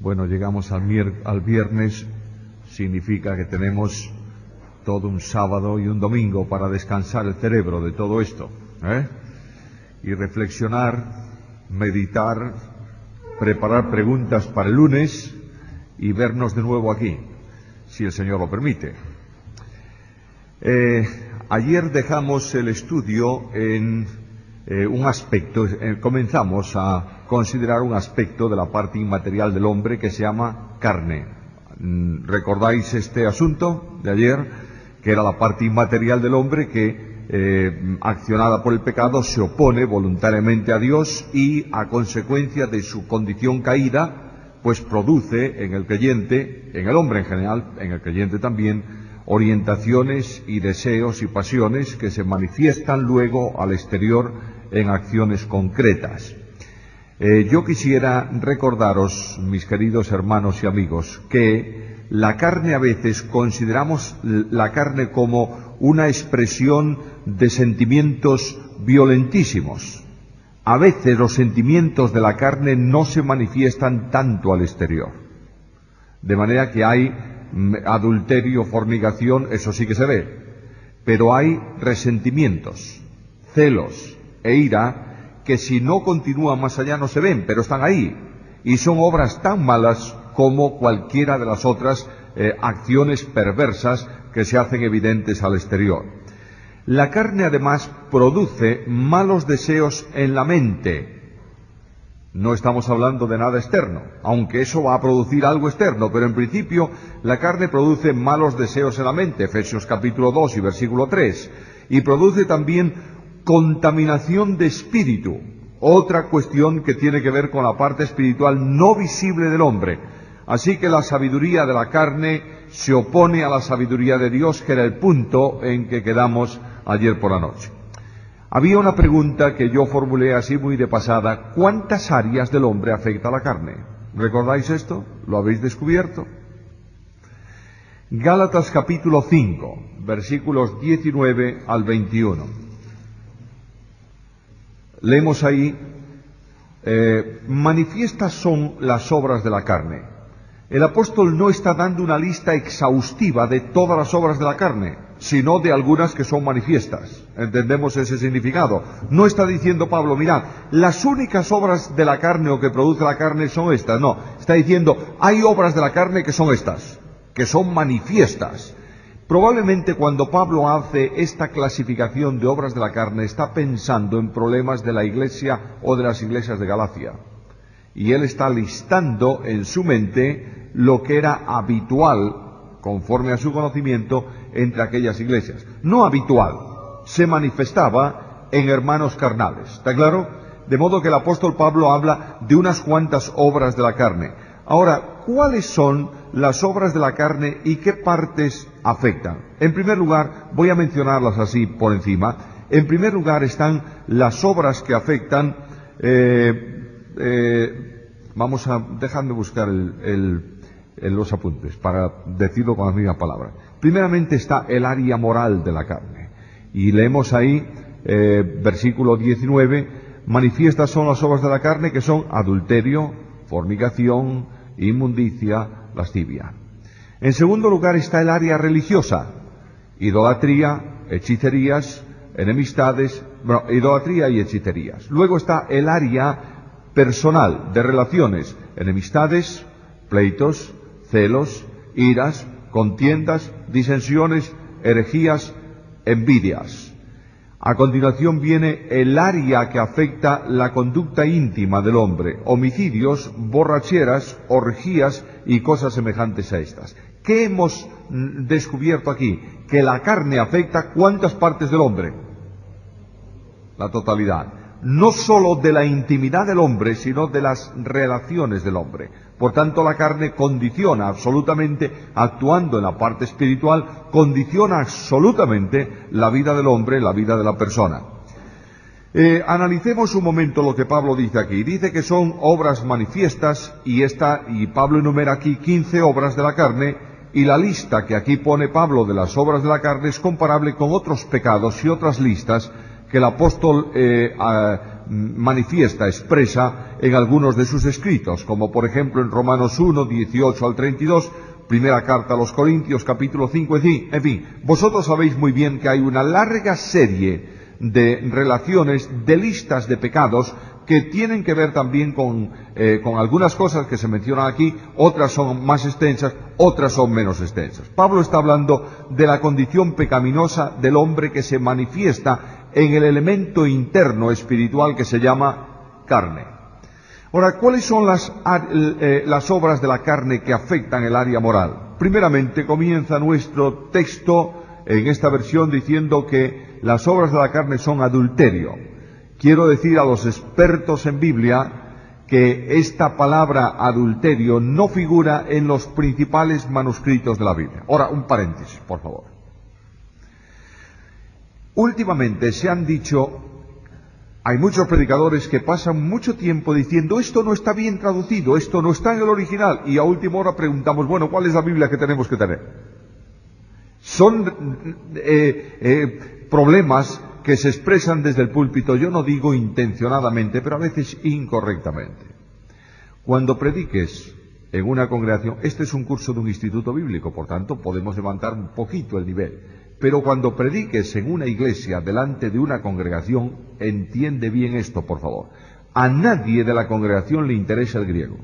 Bueno, llegamos al viernes, significa que tenemos todo un sábado y un domingo para descansar el cerebro de todo esto, y reflexionar, meditar, preparar preguntas para el lunes y vernos de nuevo aquí, si el Señor lo permite. Ayer dejamos el estudio en un aspecto, comenzamos a considerar un aspecto de la parte inmaterial del hombre que se llama carne. ¿Recordáis este asunto de ayer? Que era la parte inmaterial del hombre que, accionada por el pecado, se opone voluntariamente a Dios y, a consecuencia de su condición caída, pues produce en el creyente, en el hombre en general, en el creyente también, orientaciones y deseos y pasiones que se manifiestan luego al exterior en acciones concretas. Yo quisiera recordaros, mis queridos hermanos y amigos, que la carne, a veces consideramos la carne como una expresión de sentimientos violentísimos. A veces los sentimientos de la carne no se manifiestan tanto al exterior. De manera que hay adulterio, fornicación, eso sí que se ve. Pero hay resentimientos, celos e ira que si no continúan más allá no se ven, pero están ahí. Y son obras tan malas como cualquiera de las otras acciones perversas que se hacen evidentes al exterior. La carne además produce malos deseos en la mente. No estamos hablando de nada externo, aunque eso va a producir algo externo, pero en principio la carne produce malos deseos en la mente, Efesios capítulo 2 y versículo 3, y produce también contaminación de espíritu, otra cuestión que tiene que ver con la parte espiritual no visible del hombre. Así que la sabiduría de la carne se opone a la sabiduría de Dios, que era el punto en que quedamos ayer por la noche. Había una pregunta que yo formulé así muy de pasada: ¿cuántas áreas del hombre afecta la carne? ¿Recordáis esto? ¿Lo habéis descubierto? Gálatas capítulo 5, versículos 19 al 21. Leemos ahí, manifiestas son las obras de la carne. El apóstol no está dando una lista exhaustiva de todas las obras de la carne, sino de algunas que son manifiestas. ¿Entendemos ese significado? No está diciendo Pablo, mirad, las únicas obras de la carne o que produce la carne son estas. No, está diciendo, hay obras de la carne que son estas, que son manifiestas. Probablemente cuando Pablo hace esta clasificación de obras de la carne, está pensando en problemas de la iglesia o de las iglesias de Galacia. Y él está listando en su mente lo que era habitual, conforme a su conocimiento, entre aquellas iglesias. No habitual, se manifestaba en hermanos carnales. ¿Está claro? De modo que el apóstol Pablo habla de unas cuantas obras de la carne. Ahora, ¿cuáles son las obras de la carne y qué partes afectan? En primer lugar, voy a mencionarlas así por encima. En primer lugar están las obras que afectan... dejadme buscar los apuntes para decirlo con la misma palabra. Primeramente está el área moral de la carne. Y leemos ahí, versículo 19, manifiestas son las obras de la carne que son adulterio, fornicación, inmundicia, lascivia. En segundo lugar está el área religiosa, idolatría, hechicerías, enemistades, idolatría y hechicerías. Luego está el área personal, de relaciones, enemistades, pleitos, celos, iras, contiendas, disensiones, herejías, envidias. A continuación viene el área que afecta la conducta íntima del hombre, homicidios, borracheras, orgías y cosas semejantes a estas. ¿Qué hemos descubierto aquí? Que la carne afecta ¿cuántas partes del hombre? La totalidad. No sólo de la intimidad del hombre, sino de las relaciones del hombre. Por tanto, la carne condiciona absolutamente, actuando en la parte espiritual, condiciona absolutamente la vida del hombre, la vida de la persona. Analicemos un momento lo que Pablo dice aquí. Dice que son obras manifiestas y Pablo enumera aquí 15 obras de la carne, y la lista que aquí pone Pablo de las obras de la carne es comparable con otros pecados y otras listas que el apóstol manifiesta, expresa en algunos de sus escritos, como por ejemplo en Romanos 1, 18 al 32, primera carta a los Corintios, capítulo 5, en fin, vosotros sabéis muy bien que hay una larga serie de relaciones, de listas de pecados, que tienen que ver también con algunas cosas que se mencionan aquí, otras son más extensas, otras son menos extensas. Pablo está hablando de la condición pecaminosa del hombre que se manifiesta en el elemento interno espiritual que se llama carne. Ahora, ¿cuáles son las obras de la carne que afectan el área moral? Primeramente, comienza nuestro texto en esta versión diciendo que las obras de la carne son adulterio. Quiero decir a los expertos en Biblia que esta palabra adulterio no figura en los principales manuscritos de la Biblia. Ahora, un paréntesis, por favor. Últimamente se han dicho, hay muchos predicadores que pasan mucho tiempo diciendo esto no está bien traducido, esto no está en el original, y a última hora preguntamos, bueno, ¿cuál es la Biblia que tenemos que tener? Son problemas que se expresan desde el púlpito, yo no digo intencionadamente, pero a veces incorrectamente. Cuando prediques en una congregación, este es un curso de un instituto bíblico, por tanto podemos levantar un poquito el nivel, pero cuando prediques en una iglesia delante de una congregación, entiende bien esto, por favor. A nadie de la congregación le interesa el griego,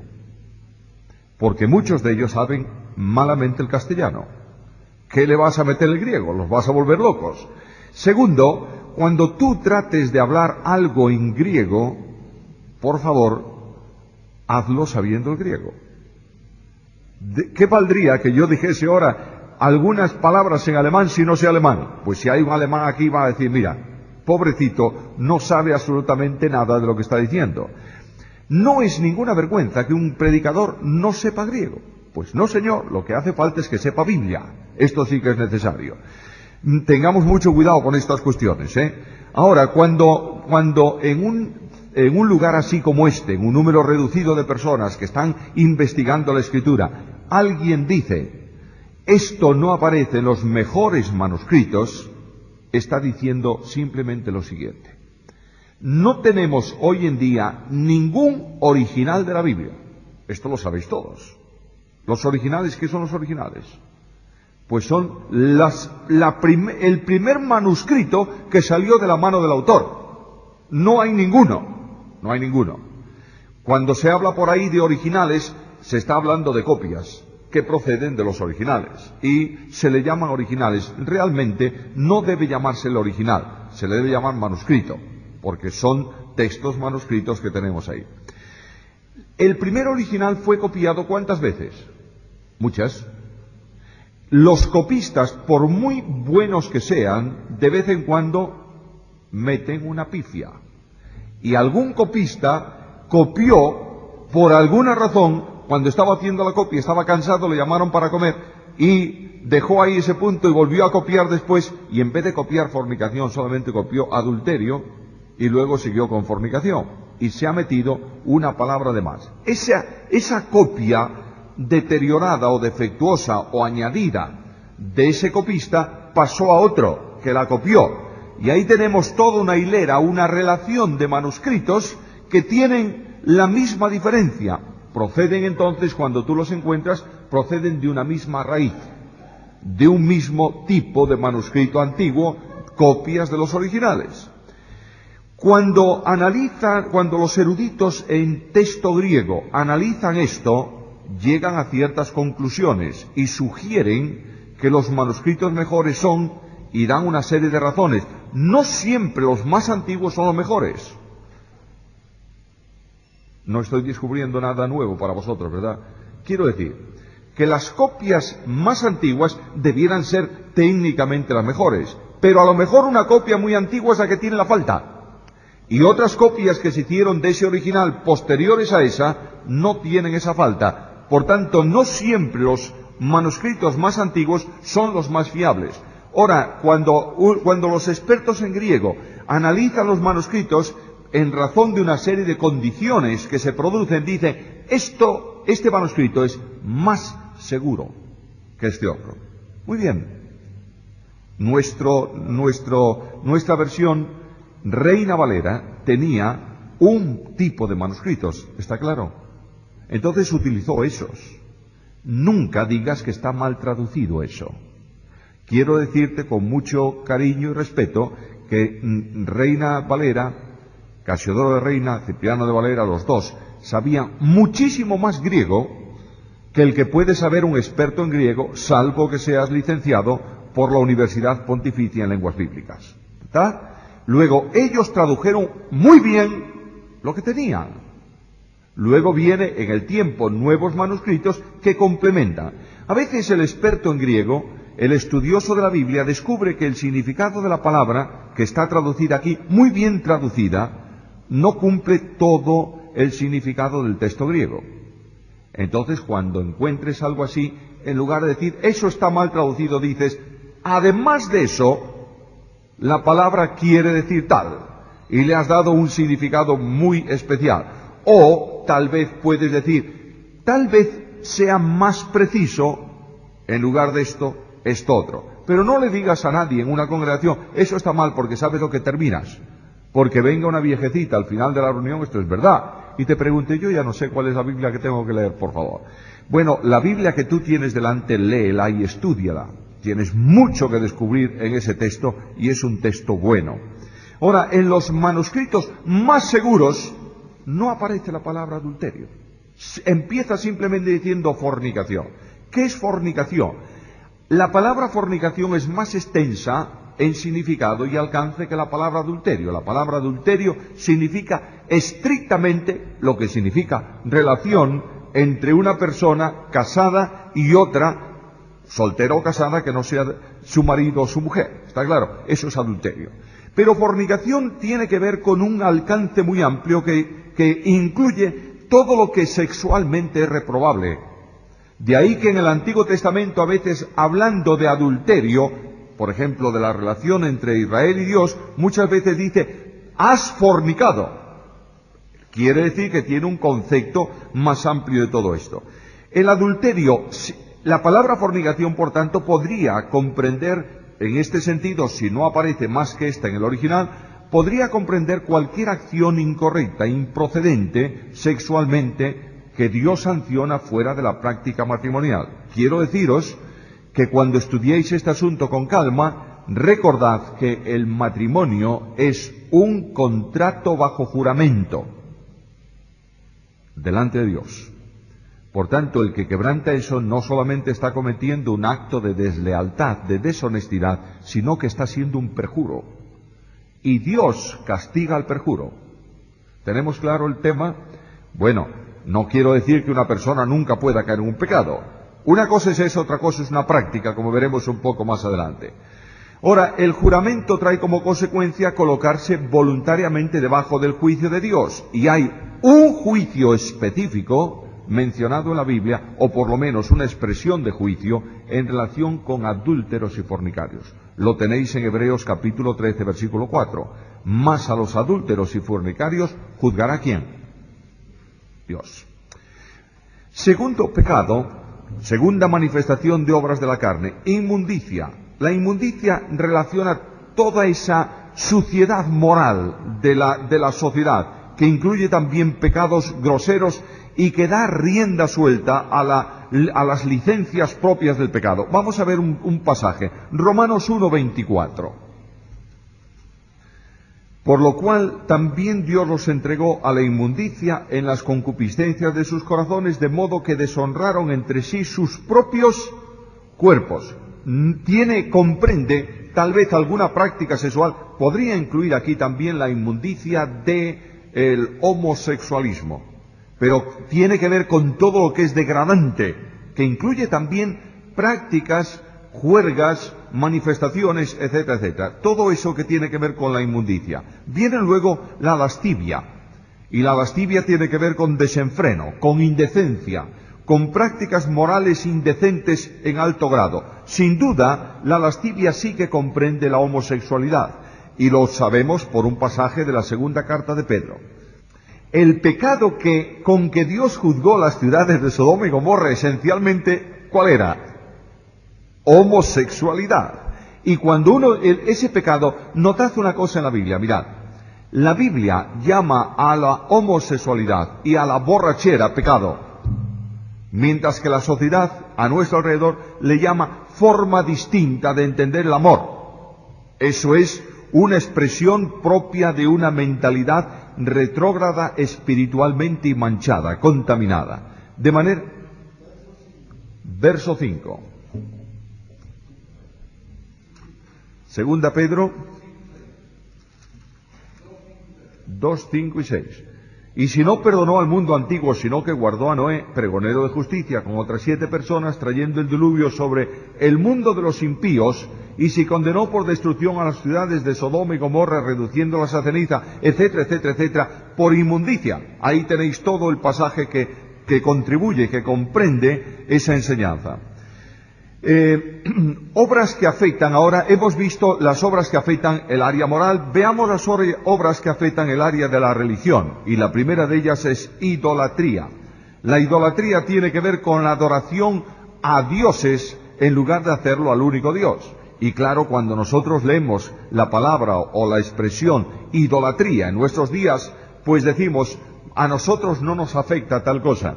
porque muchos de ellos saben malamente el castellano. ¿Qué le vas a meter el griego? Los vas a volver locos. Segundo, cuando tú trates de hablar algo en griego, por favor, hazlo sabiendo el griego. ¿Qué valdría que yo dijese ahora algunas palabras en alemán si no sé alemán? Pues si hay un alemán aquí va a decir, mira, pobrecito, no sabe absolutamente nada de lo que está diciendo. No es ninguna vergüenza que un predicador no sepa griego. Pues no, señor, lo que hace falta es que sepa Biblia. Esto sí que es necesario. Tengamos mucho cuidado con estas cuestiones, ¿eh? Ahora, cuando en un lugar así como este, en un número reducido de personas que están investigando la Escritura, alguien dice, esto no aparece en los mejores manuscritos, está diciendo simplemente lo siguiente. No tenemos hoy en día ningún original de la Biblia. Esto lo sabéis todos. ¿Los originales qué son los originales? Pues son el primer manuscrito que salió de la mano del autor. No hay ninguno. Cuando se habla por ahí de originales, se está hablando de copias que proceden de los originales. Y se le llaman originales. Realmente no debe llamarse el original, se le debe llamar manuscrito, porque son textos manuscritos que tenemos ahí. El primer original fue copiado ¿cuántas veces? Muchas. Los copistas, por muy buenos que sean, de vez en cuando meten una pifia. Y algún copista copió, por alguna razón, cuando estaba haciendo la copia, estaba cansado, le llamaron para comer, y dejó ahí ese punto y volvió a copiar después, y en vez de copiar fornicación, solamente copió adulterio, y luego siguió con fornicación. Y se ha metido una palabra de más. Esa copia deteriorada o defectuosa o añadida de ese copista pasó a otro que la copió, y ahí tenemos toda una hilera, una relación de manuscritos que tienen la misma diferencia. Proceden entonces, cuando tú los encuentras, proceden de una misma raíz, de un mismo tipo de manuscrito antiguo, copias de los originales. Cuando los eruditos en texto griego analizan esto, llegan a ciertas conclusiones y sugieren que los manuscritos mejores son, y dan una serie de razones. No siempre los más antiguos son los mejores. No estoy descubriendo nada nuevo para vosotros, ¿verdad? Quiero decir que las copias más antiguas debieran ser técnicamente las mejores, pero a lo mejor una copia muy antigua es la que tiene la falta. Y otras copias que se hicieron de ese original posteriores a esa no tienen esa falta. Por tanto, no siempre los manuscritos más antiguos son los más fiables. Ahora, cuando los expertos en griego analizan los manuscritos, en razón de una serie de condiciones que se producen, dicen, este manuscrito es más seguro que este otro. Muy bien. Nuestra versión Reina Valera tenía un tipo de manuscritos, ¿está claro? Entonces utilizó esos. Nunca digas que está mal traducido eso. Quiero decirte con mucho cariño y respeto que Reina Valera, Casiodoro de Reina, Cipriano de Valera, los dos, sabían muchísimo más griego que el que puede saber un experto en griego, salvo que seas licenciado por la Universidad Pontificia en Lenguas Bíblicas. ¿Está? Luego, ellos tradujeron muy bien lo que tenían. Luego viene en el tiempo nuevos manuscritos que complementan. A veces el experto en griego, el estudioso de la Biblia, descubre que el significado de la palabra, que está traducida aquí, muy bien traducida, no cumple todo el significado del texto griego. Entonces, cuando encuentres algo así, en lugar de decir, eso está mal traducido, dices, además de eso, la palabra quiere decir tal, y le has dado un significado muy especial. O tal vez puedes decir, tal vez sea más preciso, en lugar de esto otro. Pero no le digas a nadie en una congregación, eso está mal, porque sabes lo que terminas. Porque venga una viejecita al final de la reunión, esto es verdad, y te pregunte, yo ya no sé cuál es la Biblia que tengo que leer, por favor. Bueno, la Biblia que tú tienes delante, léela y estúdiala. Tienes mucho que descubrir en ese texto, y es un texto bueno. Ahora, en los manuscritos más seguros, no aparece la palabra adulterio. Empieza simplemente diciendo fornicación. ¿Qué es fornicación? La palabra fornicación es más extensa en significado y alcance que la palabra adulterio. La palabra adulterio significa estrictamente lo que significa relación entre una persona casada y otra, soltera o casada, que no sea su marido o su mujer. ¿Está claro? Eso es adulterio. Pero fornicación tiene que ver con un alcance muy amplio que incluye todo lo que sexualmente es reprobable. De ahí que en el Antiguo Testamento, a veces hablando de adulterio, por ejemplo, de la relación entre Israel y Dios, muchas veces dice, has fornicado. Quiere decir que tiene un concepto más amplio de todo esto. El adulterio, la palabra fornicación, por tanto, podría comprender, en este sentido, si no aparece más que esta en el original, podría comprender cualquier acción incorrecta, improcedente sexualmente, que Dios sanciona fuera de la práctica matrimonial. Quiero deciros que cuando estudiéis este asunto con calma, recordad que el matrimonio es un contrato bajo juramento delante de Dios. Por tanto, el que quebranta eso no solamente está cometiendo un acto de deslealtad, de deshonestidad, sino que está haciendo un perjuro. Y Dios castiga al perjuro. ¿Tenemos claro el tema? Bueno, no quiero decir que una persona nunca pueda caer en un pecado. Una cosa es eso, otra cosa es una práctica, como veremos un poco más adelante. Ahora, el juramento trae como consecuencia colocarse voluntariamente debajo del juicio de Dios. Y hay un juicio específico mencionado en la Biblia, o por lo menos una expresión de juicio, en relación con adúlteros y fornicarios. Lo tenéis en Hebreos capítulo 13, versículo 4. Mas a los adúlteros y fornicarios juzgará ¿quién? Dios. Segundo pecado, segunda manifestación de obras de la carne, inmundicia. La inmundicia relaciona toda esa suciedad moral de la sociedad, que incluye también pecados groseros y que da rienda suelta a las licencias propias del pecado. Vamos a ver un pasaje, Romanos 1:24. Por lo cual también Dios los entregó a la inmundicia en las concupiscencias de sus corazones, de modo que deshonraron entre sí sus propios cuerpos. Comprende tal vez alguna práctica sexual, podría incluir aquí también la inmundicia del homosexualismo, pero tiene que ver con todo lo que es degradante, que incluye también prácticas, juergas, manifestaciones, etcétera, etcétera. Todo eso que tiene que ver con la inmundicia. Viene luego la lascivia, y la lascivia tiene que ver con desenfreno, con indecencia, con prácticas morales indecentes en alto grado. Sin duda, la lascivia sí que comprende la homosexualidad, y lo sabemos por un pasaje de la segunda carta de Pedro. El pecado con que Dios juzgó las ciudades de Sodoma y Gomorra, esencialmente, ¿cuál era? Homosexualidad. Y cuando ese pecado, notad una cosa en la Biblia, mirad, La Biblia llama a la homosexualidad y a la borrachera pecado, mientras que la sociedad a nuestro alrededor le llama forma distinta de entender el amor. Eso es una expresión propia de una mentalidad retrógrada, espiritualmente manchada, contaminada. De manera, verso 5. Segunda Pedro 2, 5 y 6. Y si no perdonó al mundo antiguo, sino que guardó a Noé, pregonero de justicia, con otras 7 personas, trayendo el diluvio sobre el mundo de los impíos, y si condenó por destrucción a las ciudades de Sodoma y Gomorra, reduciéndolas a ceniza, etcétera, etcétera, etcétera, por inmundicia. Ahí tenéis todo el pasaje que contribuye, que comprende esa enseñanza. Obras que afectan, ahora hemos visto las obras que afectan el área moral, veamos las obras que afectan el área de la religión, y la primera de ellas es idolatría. La idolatría tiene que ver con la adoración a dioses en lugar de hacerlo al único Dios. Y claro, cuando nosotros leemos la palabra o la expresión idolatría en nuestros días, pues decimos, a nosotros no nos afecta tal cosa.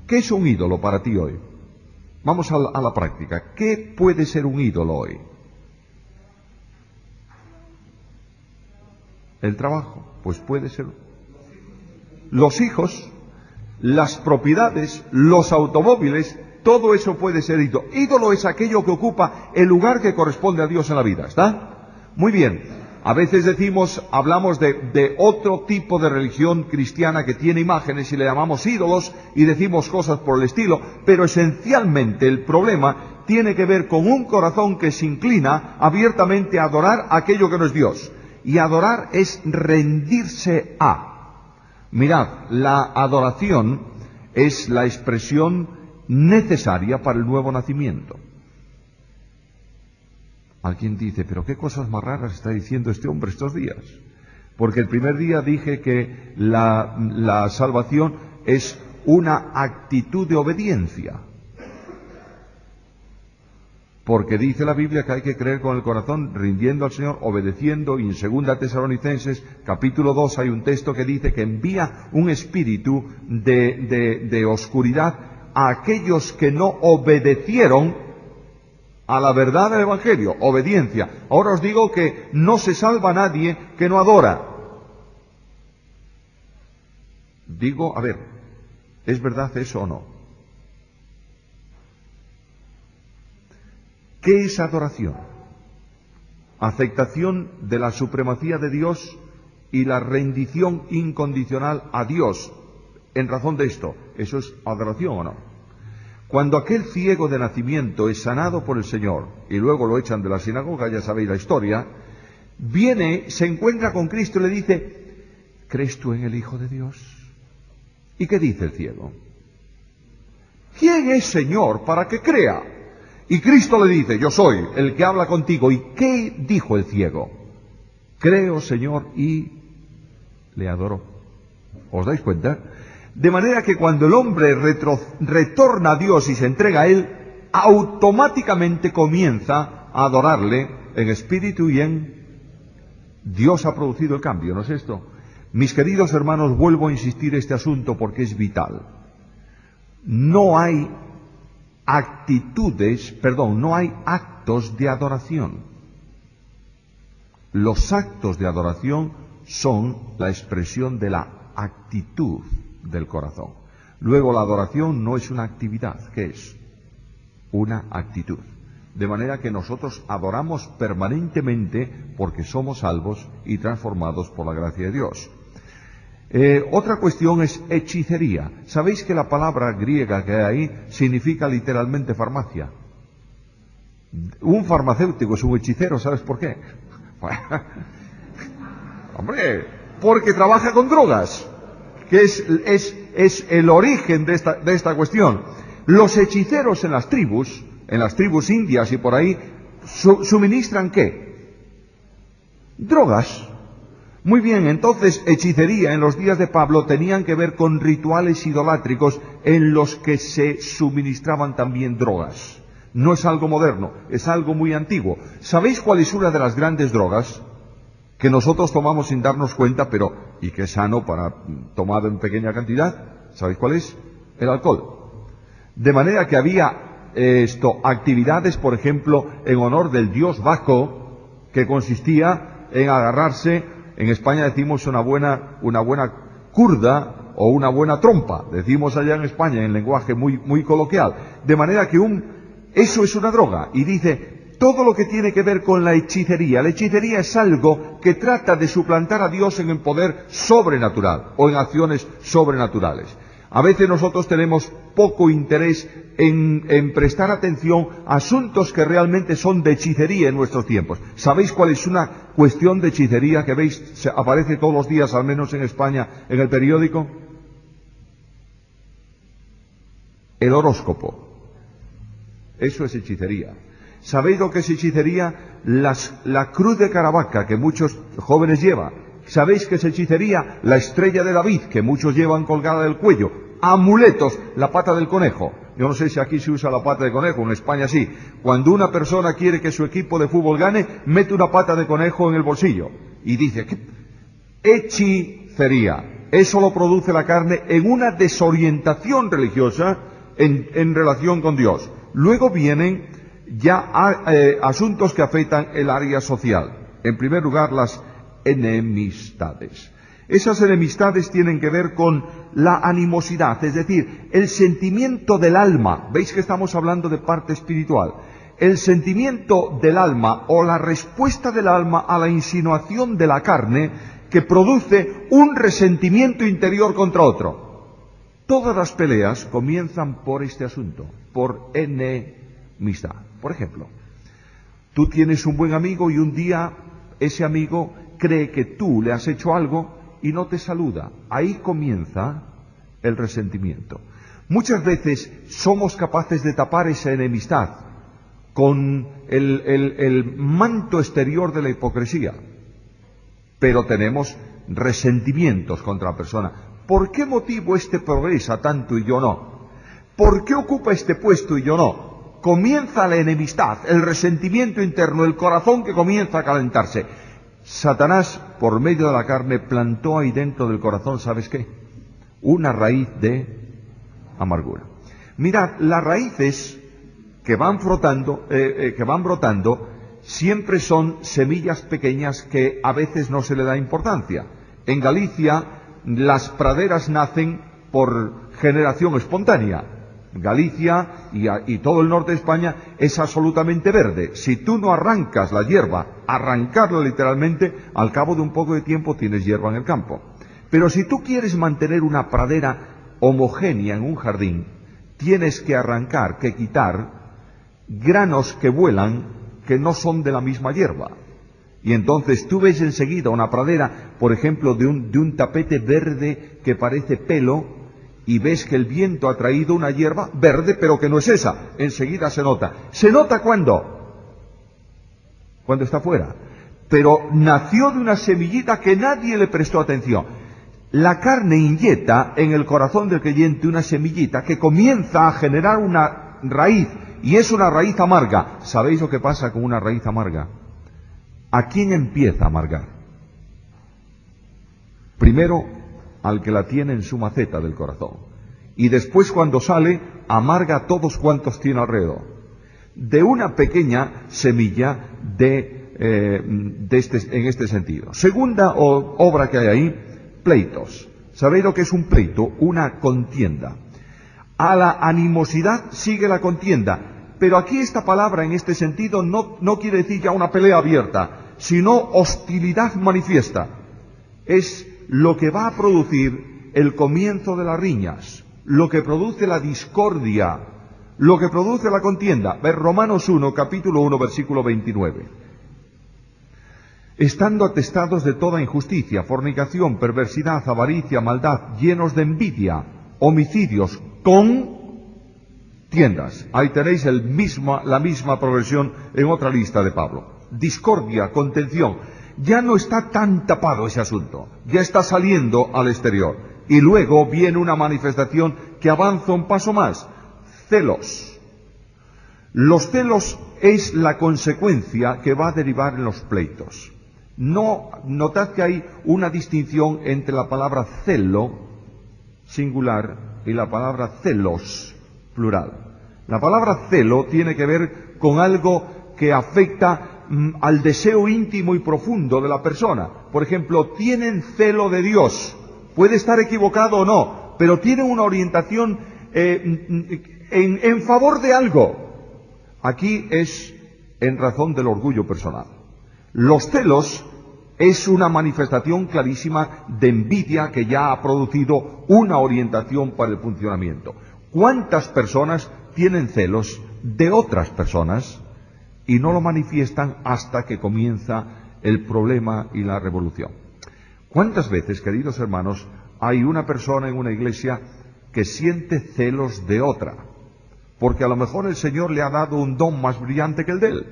¿Qué es un ídolo para ti hoy? Vamos a la práctica. ¿Qué puede ser un ídolo hoy? El trabajo, pues puede ser. Los hijos, las propiedades, los automóviles, todo eso puede ser ídolo. Ídolo es aquello que ocupa el lugar que corresponde a Dios en la vida, ¿está? Muy bien. A veces hablamos de otro tipo de religión cristiana que tiene imágenes y le llamamos ídolos y decimos cosas por el estilo, pero esencialmente el problema tiene que ver con un corazón que se inclina abiertamente a adorar aquello que no es Dios. Y adorar es rendirse a. Mirad, la adoración es la expresión necesaria para el nuevo nacimiento. Alguien dice, pero qué cosas más raras está diciendo este hombre estos días. Porque el primer día dije que la salvación es una actitud de obediencia. Porque dice la Biblia que hay que creer con el corazón, rindiendo al Señor, obedeciendo, y en 2 Tesalonicenses, capítulo 2, hay un texto que dice que envía un espíritu de oscuridad a aquellos que no obedecieron a la verdad del Evangelio, obediencia. Ahora os digo que no se salva nadie que no adora. Digo, a ver, ¿es verdad eso o no? ¿Qué es adoración? Aceptación de la supremacía de Dios y la rendición incondicional a Dios. En razón de esto, ¿eso es adoración o no? Cuando aquel ciego de nacimiento es sanado por el Señor y luego lo echan de la sinagoga, ya sabéis la historia, viene, se encuentra con Cristo y le dice, ¿crees tú en el Hijo de Dios? ¿Y qué dice el ciego? ¿Quién es Señor para que crea? Y Cristo le dice, yo soy el que habla contigo. ¿Y qué dijo el ciego? Creo, Señor, y le adoró. ¿Os dais cuenta? De manera que cuando el hombre retorna a Dios y se entrega a Él, automáticamente comienza a adorarle en espíritu y en... Dios ha producido el cambio, ¿no es esto? Mis queridos hermanos, vuelvo a insistir este asunto porque es vital. No hay no hay actos de adoración. Los actos de adoración son la expresión de la actitud del corazón. Luego la adoración no es una actividad, ¿qué es? Una actitud. De manera que nosotros adoramos permanentemente porque somos salvos y transformados por la gracia de Dios. Otra cuestión es hechicería. ¿Sabéis que la palabra griega que hay ahí significa literalmente farmacia? Un farmacéutico es un hechicero, ¿sabes por qué? Hombre, porque trabaja con drogas, que es el origen de esta cuestión. Los hechiceros en las tribus indias y por ahí, suministran ¿qué? Drogas. Muy bien, entonces hechicería en los días de Pablo tenían que ver con rituales idolátricos en los que se suministraban también drogas. No es algo moderno, es algo muy antiguo. ¿Sabéis cuál es una de las grandes drogas? que nosotros tomamos sin darnos cuenta, pero, y que es sano para tomar en pequeña cantidad. ¿Sabéis cuál es? El alcohol. De manera que había actividades, por ejemplo, en honor del dios Baco, que consistía en agarrarse, en España decimos una buena curda o una buena trompa, decimos allá en España en lenguaje muy coloquial. De manera que eso es una droga, y dice, todo lo que tiene que ver con la hechicería es algo que trata de suplantar a Dios en el poder sobrenatural o en acciones sobrenaturales. A veces nosotros tenemos poco interés en prestar atención a asuntos que realmente son de hechicería en nuestros tiempos. ¿Sabéis cuál es una cuestión de hechicería que veis, aparece todos los días, al menos en España, en el periódico? El horóscopo. Eso es hechicería. ¿Sabéis lo que es hechicería? La cruz de Caravaca, que muchos jóvenes llevan. ¿Sabéis qué es hechicería? La estrella de David, que muchos llevan colgada del cuello. Amuletos, la pata del conejo. Yo no sé si aquí se usa la pata de conejo, en España sí. Cuando una persona quiere que su equipo de fútbol gane, mete una pata de conejo en el bolsillo. Y dice, ¿qué? Hechicería. Eso lo produce la carne en una desorientación religiosa en relación con Dios. Luego vienen ya asuntos que afectan el área social. En primer lugar, las enemistades. Esas enemistades tienen que ver con la animosidad, es decir, el sentimiento del alma. ¿Veis que estamos hablando de parte espiritual? El sentimiento del alma o la respuesta del alma a la insinuación de la carne que produce un resentimiento interior contra otro. Todas las peleas comienzan por este asunto, por enemistad. Por ejemplo, tú tienes un buen amigo y un día ese amigo cree que tú le has hecho algo y no te saluda. Ahí comienza el resentimiento. Muchas veces somos capaces de tapar esa enemistad con el manto exterior de la hipocresía, pero tenemos resentimientos contra la persona. ¿Por qué motivo este progresa tanto y yo no? ¿Por qué ocupa este puesto y yo no? Comienza la enemistad, el resentimiento interno, el corazón que comienza a calentarse. Satanás, por medio de la carne, plantó ahí dentro del corazón, ¿sabes qué? Una raíz de amargura. Mirad, las raíces que van brotando, siempre son semillas pequeñas que a veces no se le da importancia. En Galicia, las praderas nacen por generación espontánea. Galicia y todo el norte de España es absolutamente verde. Si tú no arrancas la hierba, arrancarla literalmente, al cabo de un poco de tiempo tienes hierba en el campo. Pero si tú quieres mantener una pradera homogénea en un jardín, tienes que arrancar, que quitar granos que vuelan, que no son de la misma hierba. Y entonces tú ves enseguida una pradera, por ejemplo, de un tapete verde que parece pelo, y ves que el viento ha traído una hierba verde, pero que no es esa. Enseguida se nota. ¿Se nota cuándo? Cuando está fuera. Pero nació de una semillita que nadie le prestó atención. La carne inyecta en el corazón del creyente una semillita que comienza a generar una raíz, y es una raíz amarga. ¿Sabéis lo que pasa con una raíz amarga? ¿A quién empieza a amargar? Primero, al que la tiene en su maceta del corazón. Y después, cuando sale, amarga a todos cuantos tiene alrededor. De una pequeña semilla en este sentido. Segunda obra que hay ahí, pleitos. ¿Sabéis lo que es un pleito? Una contienda. A la animosidad sigue la contienda. Pero aquí esta palabra en este sentido no quiere decir ya una pelea abierta, sino hostilidad manifiesta. Es lo que va a producir el comienzo de las riñas, lo que produce la discordia, lo que produce la contienda. Ver Romanos 1, capítulo 1, versículo 29. Estando atestados de toda injusticia, fornicación, perversidad, avaricia, maldad, llenos de envidia, homicidios, contiendas. Ahí tenéis la misma progresión en otra lista de Pablo. Discordia, contención. Ya no está tan tapado ese asunto, ya está saliendo al exterior. Y luego viene una manifestación que avanza un paso más. Celos. Los celos es la consecuencia que va a derivar en los pleitos. Notad que hay una distinción entre la palabra celo, singular, y la palabra celos, plural. La palabra celo tiene que ver con algo que afecta al deseo íntimo y profundo de la persona. Por ejemplo, tienen celo de Dios. Puede estar equivocado o no, pero tienen una orientación en favor de algo. Aquí es en razón del orgullo personal. Los celos es una manifestación clarísima de envidia que ya ha producido una orientación para el funcionamiento. ¿Cuántas personas tienen celos de otras personas y no lo manifiestan hasta que comienza el problema y la revolución? ¿Cuántas veces, queridos hermanos, hay una persona en una iglesia que siente celos de otra? Porque a lo mejor el Señor le ha dado un don más brillante que el de él.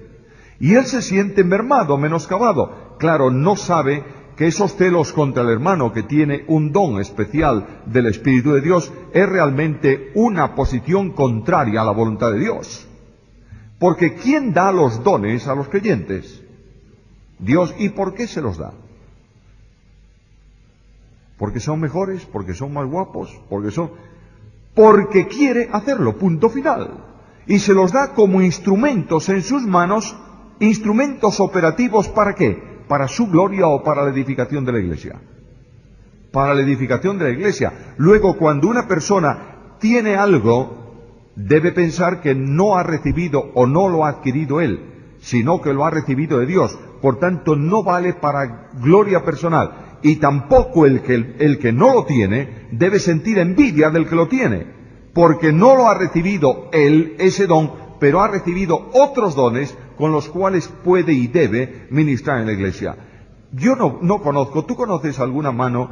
Y él se siente mermado, menoscabado. Claro, no sabe que esos celos contra el hermano que tiene un don especial del Espíritu de Dios es realmente una posición contraria a la voluntad de Dios. Porque ¿quién da los dones a los creyentes? Dios. ¿Y por qué se los da? ¿Porque son mejores? ¿Porque son más guapos? Porque quiere hacerlo, punto final. Y se los da como instrumentos en sus manos, instrumentos operativos, ¿para qué? ¿Para su gloria o para la edificación de la iglesia? Para la edificación de la iglesia. Luego, cuando una persona tiene algo, debe pensar que no ha recibido o no lo ha adquirido él, sino que lo ha recibido de Dios. Por tanto, no vale para gloria personal. Y tampoco el que no lo tiene debe sentir envidia del que lo tiene, porque no lo ha recibido él, ese don, pero ha recibido otros dones con los cuales puede y debe ministrar en la iglesia. Yo no conozco, ¿tú conoces alguna mano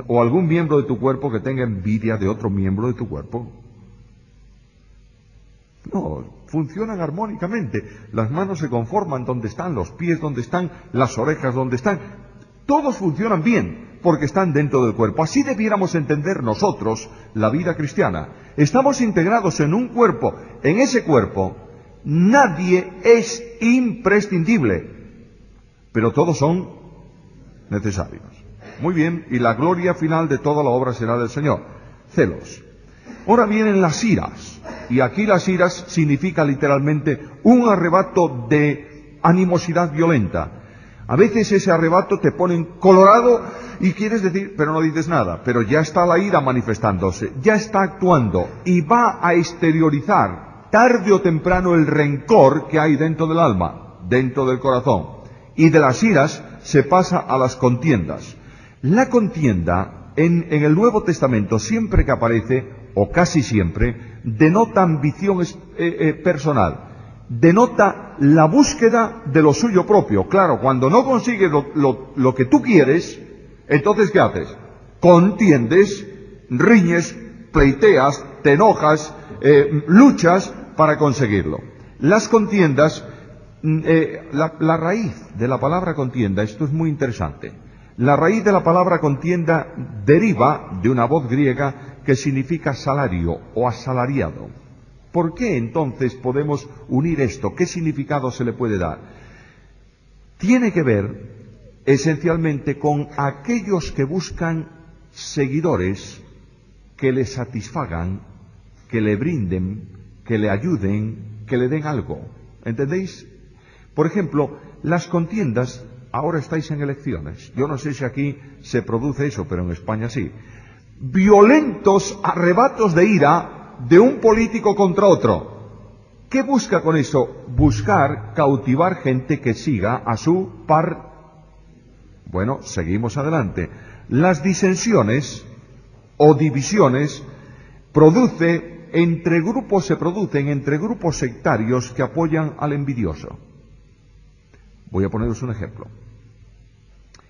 o algún miembro de tu cuerpo que tenga envidia de otro miembro de tu cuerpo? No, funcionan armónicamente. Las manos se conforman donde están, los pies donde están, las orejas donde están. Todos funcionan bien porque están dentro del cuerpo. Así debiéramos entender nosotros la vida cristiana. Estamos integrados en un cuerpo. En ese cuerpo nadie es imprescindible, pero todos son necesarios. Muy bien, y la gloria final de toda la obra será del Señor. Celos. Ahora vienen las iras, y aquí las iras significa literalmente un arrebato de animosidad violenta. A veces ese arrebato te pone colorado y quieres decir, pero no dices nada, pero ya está la ira manifestándose, ya está actuando y va a exteriorizar tarde o temprano el rencor que hay dentro del alma, dentro del corazón. Y de las iras se pasa a las contiendas. La contienda en el Nuevo Testamento siempre que aparece, o casi siempre, denota ambición personal. Denota la búsqueda de lo suyo propio. Claro, cuando no consigues lo que tú quieres, entonces ¿qué haces? Contiendes, riñes, pleiteas, te enojas, luchas para conseguirlo. Las contiendas, la raíz de la palabra contienda, esto es muy interesante. La raíz de la palabra contienda deriva de una voz griega que significa salario o asalariado. ¿Por qué entonces podemos unir esto? ¿Qué significado se le puede dar? Tiene que ver esencialmente con aquellos que buscan seguidores que le satisfagan, que le brinden, que le ayuden, que le den algo. ¿Entendéis? Por ejemplo, las contiendas, ahora estáis en elecciones. Yo no sé si aquí se produce eso, pero en España sí. Violentos arrebatos de ira de un político contra otro. ¿Qué busca con eso? Buscar cautivar gente que siga a su par. Bueno, seguimos adelante. Las disensiones o divisiones se producen entre grupos sectarios que apoyan al envidioso. Voy a poneros un ejemplo.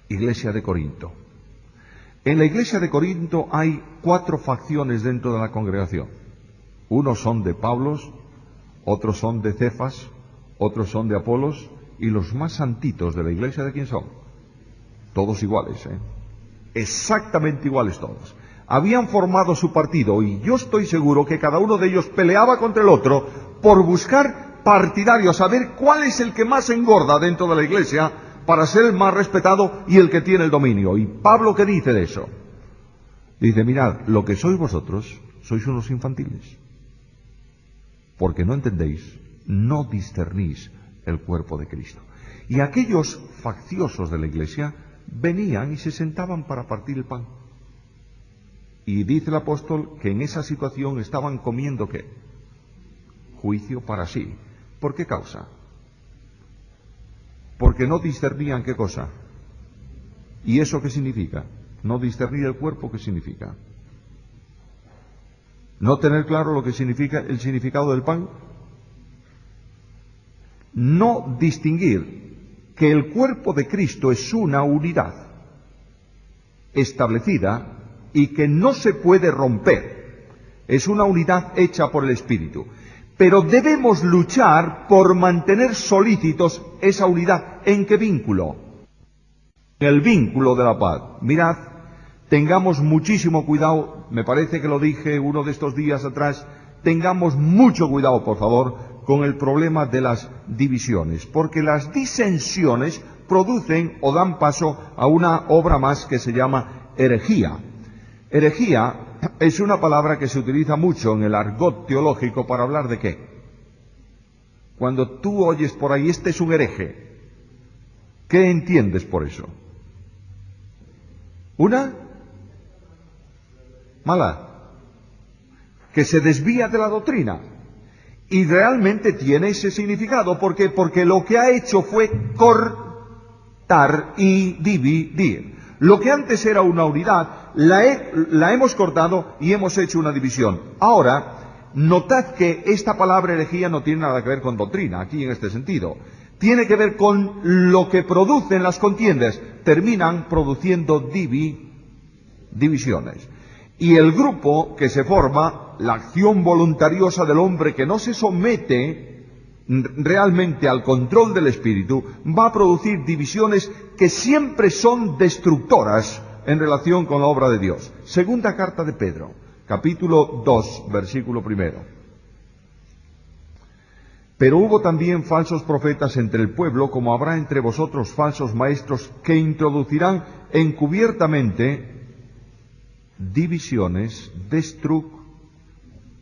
Iglesia de Corinto. En la iglesia de Corinto hay 4 facciones dentro de la congregación. Unos son de Pablos, otros son de Cefas, otros son de Apolos, y los más santitos de la iglesia, ¿de quién son? Todos iguales, exactamente iguales todos. Habían formado su partido y yo estoy seguro que cada uno de ellos peleaba contra el otro por buscar partidarios, a ver cuál es el que más engorda dentro de la iglesia para ser el más respetado y el que tiene el dominio. ¿Y Pablo qué dice de eso? Dice, mirad, lo que sois vosotros, sois unos infantiles, porque no entendéis, no discernís el cuerpo de Cristo. Y aquellos facciosos de la iglesia venían y se sentaban para partir el pan. Y dice el apóstol que en esa situación estaban comiendo ¿qué? Juicio para sí. ¿Por qué causa? Porque no discernían qué cosa. ¿Y eso qué significa? No discernir el cuerpo, ¿qué significa? No tener claro lo que significa el significado del pan. No distinguir que el cuerpo de Cristo es una unidad establecida y que no se puede romper. Es una unidad hecha por el Espíritu. Pero debemos luchar por mantener solícitos esa unidad. ¿En qué vínculo? En el vínculo de la paz. Mirad, tengamos muchísimo cuidado, me parece que lo dije uno de estos días atrás, tengamos mucho cuidado, por favor, con el problema de las divisiones, porque las disensiones producen o dan paso a una obra más que se llama herejía. Herejía es una palabra que se utiliza mucho en el argot teológico para hablar de ¿qué? Cuando tú oyes por ahí, este es un hereje, ¿qué entiendes por eso? ¿Una? Mala. Que se desvía de la doctrina. Y realmente tiene ese significado. ¿Por qué? Porque lo que ha hecho fue cortar y dividir. Lo que antes era una unidad, la hemos cortado y hemos hecho una división. Ahora, notad que esta palabra herejía no tiene nada que ver con doctrina, aquí en este sentido. Tiene que ver con lo que producen las contiendas. Terminan produciendo divisiones. Y el grupo que se forma, la acción voluntariosa del hombre que no se somete realmente al control del Espíritu, va a producir divisiones que siempre son destructoras en relación con la obra de Dios. Segunda carta de Pedro, capítulo 2, versículo 1. Pero hubo también falsos profetas entre el pueblo, como habrá entre vosotros falsos maestros que introducirán encubiertamente divisiones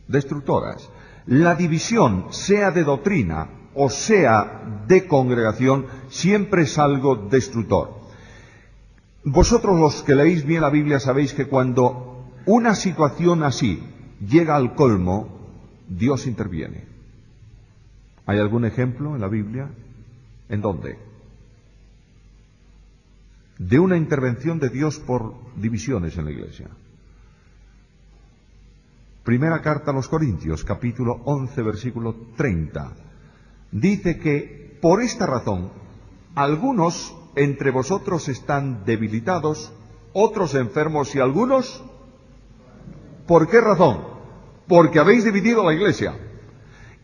destructoras. La división, sea de doctrina o sea de congregación, siempre es algo destructor. Vosotros los que leéis bien la Biblia sabéis que cuando una situación así llega al colmo, Dios interviene. ¿Hay algún ejemplo en la Biblia? ¿En dónde? De una intervención de Dios por divisiones en la iglesia. Primera carta a los Corintios, capítulo 11, versículo 30. Dice que por esta razón algunos entre vosotros están debilitados, otros enfermos y algunos. ¿Por qué razón? Porque habéis dividido la iglesia.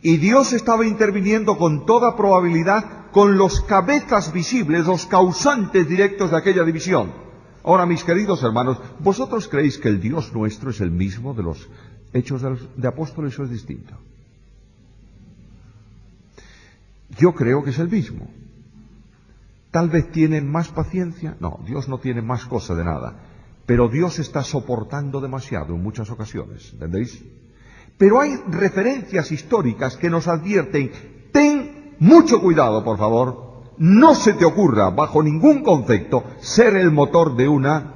Y Dios estaba interviniendo con toda probabilidad con los cabezas visibles, los causantes directos de aquella división. Ahora, mis queridos hermanos, ¿vosotros creéis que el Dios nuestro es el mismo de los Hechos de Apóstoles o es distinto? Yo creo que es el mismo. Tal vez tiene más paciencia. No, Dios no tiene más cosa de nada. Pero Dios está soportando demasiado en muchas ocasiones, ¿entendéis? Pero hay referencias históricas que nos advierten, ten mucho cuidado, por favor, no se te ocurra, bajo ningún concepto, ser el motor de una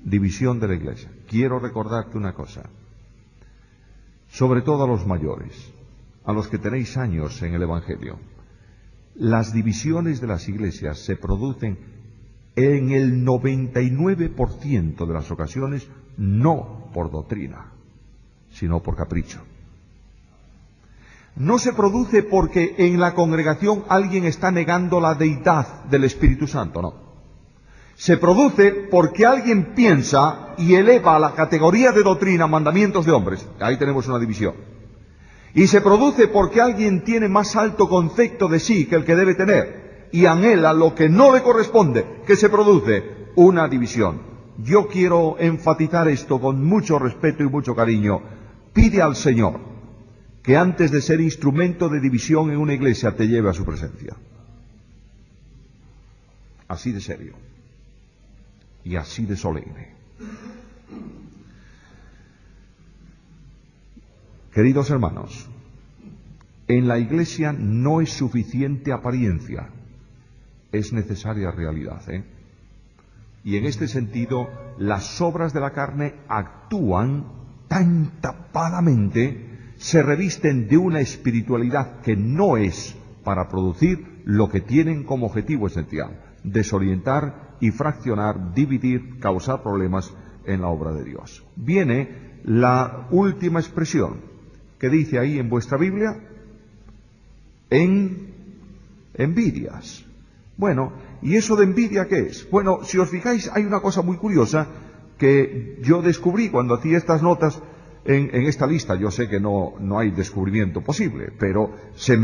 división de la iglesia. Quiero recordarte una cosa, sobre todo a los mayores, a los que tenéis años en el Evangelio. Las divisiones de las iglesias se producen en el 99% de las ocasiones no por doctrina, sino por capricho. No se produce porque en la congregación alguien está negando la deidad del Espíritu Santo, no. Se produce porque alguien piensa y eleva a la categoría de doctrina mandamientos de hombres. Ahí tenemos una división. Y se produce porque alguien tiene más alto concepto de sí que el que debe tener y anhela lo que no le corresponde, que se produce una división. Yo quiero enfatizar esto con mucho respeto y mucho cariño. Pide al Señor que antes de ser instrumento de división en una iglesia te lleve a su presencia. así de serio y así de solemne. Queridos hermanos, en la Iglesia no es suficiente apariencia, es necesaria realidad, Y en este sentido, las obras de la carne actúan tan tapadamente, se revisten de una espiritualidad que no es para producir lo que tienen como objetivo esencial: desorientar y fraccionar, dividir, causar problemas en la obra de Dios. Viene la última expresión que dice ahí en vuestra Biblia: en envidias. Bueno, ¿y eso de envidia qué es? Bueno, si os fijáis, hay una cosa muy curiosa que yo descubrí cuando hacía estas notas en esta lista. Yo sé que no hay descubrimiento posible, pero se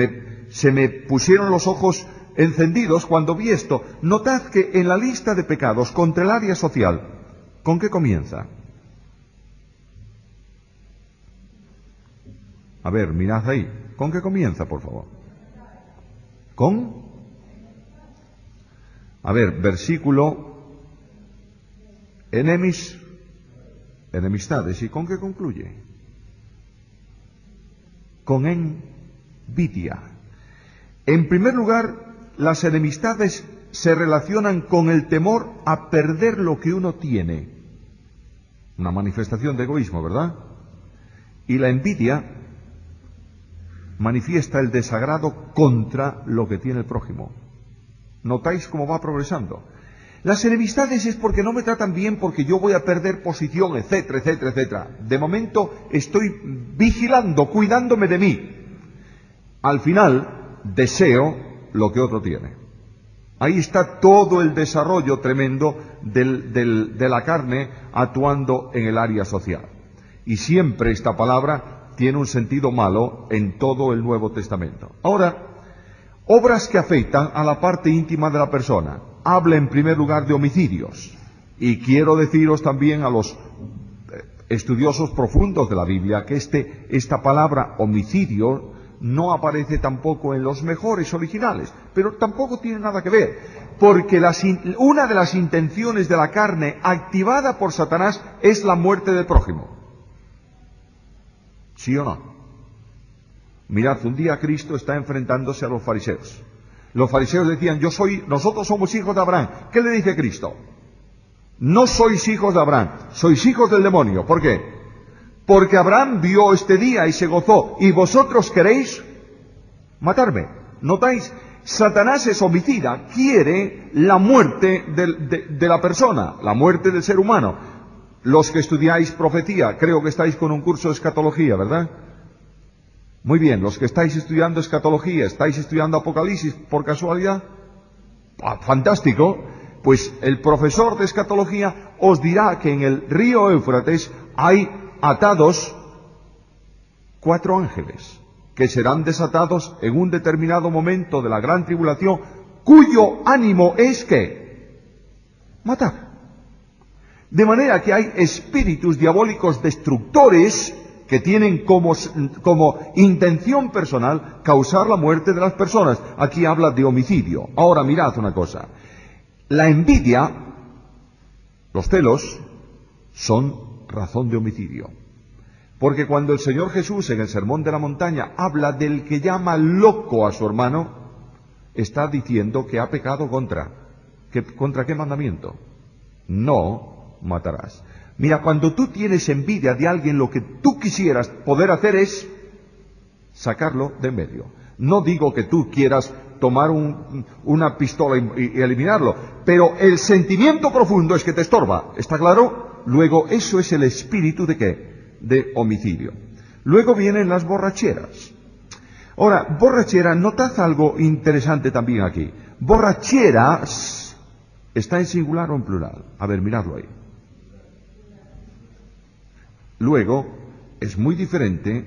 me pusieron los ojos encendidos cuando vi esto. Notad que en la lista de pecados contra el área social, ¿con qué comienza? A ver, mirad ahí. ¿Con qué comienza, por favor? ¿Con? A ver, versículo enemistades. ¿Y con qué concluye? Con envidia. En primer lugar, las enemistades se relacionan con el temor a perder lo que uno tiene. Una manifestación de egoísmo, ¿verdad? Y la envidia manifiesta el desagrado contra lo que tiene el prójimo. ¿Notáis cómo va progresando? Las enemistades es porque no me tratan bien, porque yo voy a perder posición, etcétera, etcétera, etcétera. De momento estoy vigilando, cuidándome de mí. Al final, deseo lo que otro tiene. Ahí está todo el desarrollo tremendo de la carne actuando en el área social. Y siempre esta palabra tiene un sentido malo en todo el Nuevo Testamento. Ahora, obras que afectan a la parte íntima de la persona. Habla en primer lugar de homicidios. Y quiero deciros también a los estudiosos profundos de la Biblia que esta palabra homicidio no aparece tampoco en los mejores originales, pero tampoco tiene nada que ver, porque una de las intenciones de la carne activada por Satanás es la muerte del prójimo. ¿Sí o no? Mirad, un día Cristo está enfrentándose a los fariseos. Los fariseos decían: nosotros somos hijos de Abraham. ¿Qué le dice Cristo? No sois hijos de Abraham, sois hijos del demonio. ¿Por qué? Porque Abraham vio este día y se gozó, y vosotros queréis matarme. ¿Notáis? Satanás es homicida, quiere la muerte de la persona, la muerte del ser humano. Los que estudiáis profecía, creo que estáis con un curso de escatología, ¿verdad? Muy bien, los que estáis estudiando escatología, ¿estáis estudiando Apocalipsis por casualidad? Fantástico. Pues el profesor de escatología os dirá que en el río Éufrates hay atados 4 ángeles, que serán desatados en un determinado momento de la gran tribulación, cuyo ánimo es ¿qué? Matar. De manera que hay espíritus diabólicos destructores que tienen como intención personal causar la muerte de las personas. Aquí habla de homicidio. Ahora mirad una cosa. La envidia, los celos, son razón de homicidio. Porque cuando el Señor Jesús en el Sermón de la Montaña habla del que llama loco a su hermano, está diciendo que ha pecado ¿contra qué mandamiento? No matarás. Mira, cuando tú tienes envidia de alguien, lo que tú quisieras poder hacer es sacarlo de en medio. No digo que tú quieras tomar una pistola y eliminarlo, pero el sentimiento profundo es que te estorba. ¿Está claro? Luego, eso es el espíritu ¿de qué? De homicidio. Luego vienen las borracheras. Ahora, borrachera, notad algo interesante también aquí. Borracheras, ¿está en singular o en plural? A ver, miradlo ahí. Luego, es muy diferente